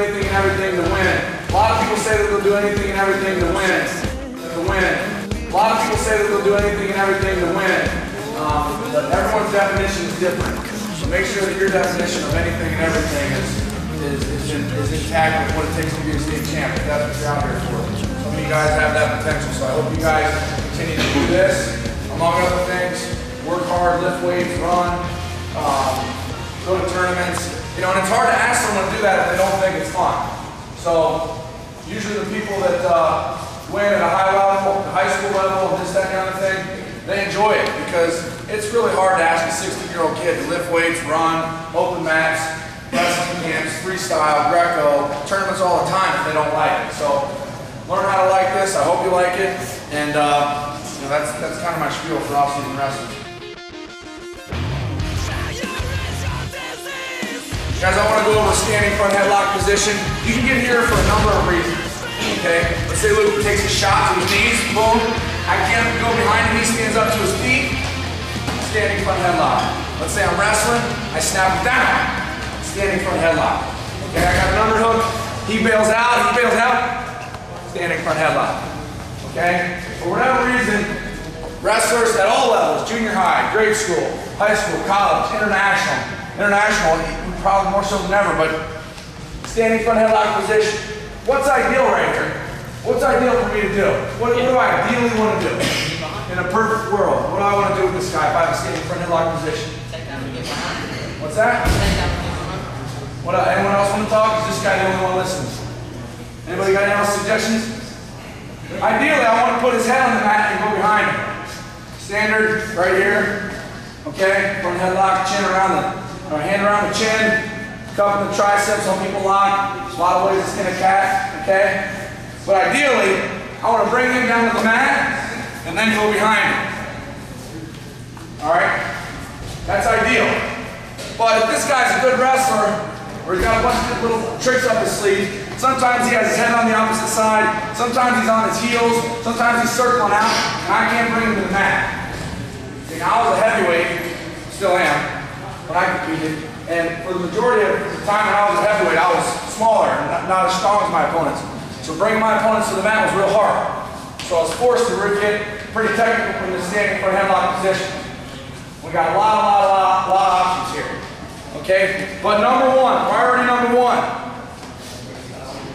anything and everything to win. A lot of people say that they'll do anything and everything to win. A lot of people say that they'll do anything and everything to win. But everyone's definition is different. So make sure that your definition of anything and everything is intact with what it takes to be a state champ. That's what you're out here for. Some of you guys have that potential. So I hope you guys continue to do this, among other things. Work hard, lift weights, run, go to tournaments. You know, and it's hard to ask someone to do that if they don't think it's fun. So usually the people that win at a high level, high school level, and this, that kind of thing, they enjoy it because it's really hard to ask a 16-year-old kid to lift weights, run, open mats, wrestling camps, freestyle, Greco, tournaments all the time if they don't like it. So learn how to like this. I hope you like it. And you know, that's kind of my spiel for off-season wrestling. Guys, I want to go over standing front headlock position. You can get here for a number of reasons. Okay, let's say Luke takes a shot to his knees, boom. I can't go behind him, he stands up to his feet, standing front headlock. Let's say I'm wrestling, I snap him down, standing front headlock. Okay, I got an underhook, he bails out, standing front headlock. Okay, for whatever reason, wrestlers at all levels, junior high, grade school, high school, college, international, probably more so than ever, but standing front headlock position. What's ideal right here? What's ideal for me to do? What do I ideally want to do? In a perfect world, what do I want to do with this guy if I have a standing front headlock position? What's that? Anyone else want to talk? Is this guy the only one listening? Anybody got any else suggestions? Ideally, I want to put his head on the mat and go behind him. Standard, right here. Okay, front headlock, chin around hand around the chin, cup in the triceps, some people lock. There's a lot of ways to skin a cat, okay? But ideally, I want to bring him down to the mat and then go behind him. All right? That's ideal. But if this guy's a good wrestler, or he's got a bunch of little tricks up his sleeve, sometimes he has his head on the opposite side, sometimes he's on his heels, sometimes he's circling out, and I can't bring him to the mat. See, now I was a heavyweight, still am, when I competed, and for the majority of the time when I was a heavyweight, I was smaller and not as strong as my opponents. So bringing my opponents to the mat was real hard. So I was forced to get pretty technical in the standing front headlock position. We got a lot of options here. Okay? But number one, priority number one,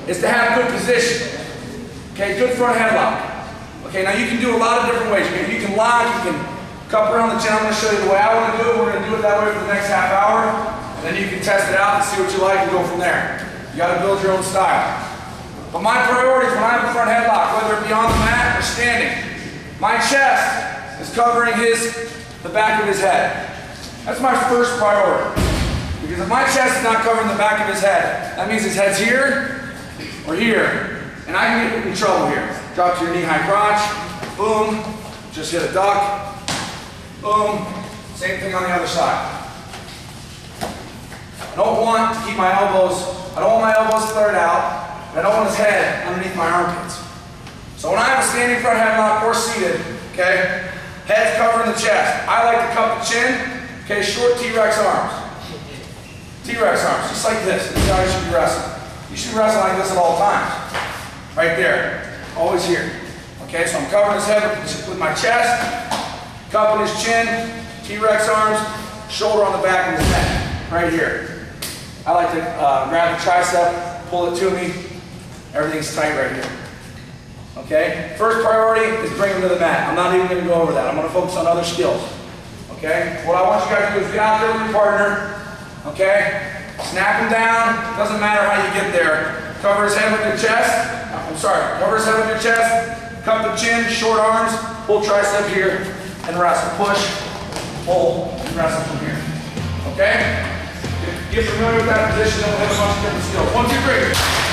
is to have good position. Okay, good front headlock. Okay, now you can do a lot of different ways. You can lock, you can cup around the chin. I'm going to show you the way I want to do it. We're going to do it that way for the next half hour. And then you can test it out and see what you like and go from there. You got to build your own style. But my priorities when I have a front headlock, whether it be on the mat or standing, my chest is covering the back of his head. That's my first priority. Because if my chest is not covering the back of his head, that means his head's here or here. And I can get in trouble here. Drop to your knee-high crotch, boom, just hit a duck. Boom. Same thing on the other side. I don't want to keep my elbows, I don't want my elbows flared out. I don't want his head underneath my armpits. So when I have a standing front headlock or seated, okay, head's covering the chest. I like to cup the chin, okay, short T-Rex arms. T-Rex arms, just like this. This is how you should be wrestling. You should be wrestling like this at all times. Right there. Always here. Okay, so I'm covering his head with my chest. Cupping his chin, T-Rex arms, shoulder on the back of his neck, right here. I like to grab the tricep, pull it to me, everything's tight right here. Okay? First priority is bring him to the mat. I'm not even going to go over that. I'm going to focus on other skills. Okay? What I want you guys to do is get out there with your partner. Okay? Snap him down. Doesn't matter how you get there. Cover his head with your chest. Cover his head with your chest. Cup the chin, short arms, pull tricep here. And wrestle, push, pull, and wrestle from here. Okay? Get familiar with that position, then we'll have a bunch of different skills. 1, 2, 3.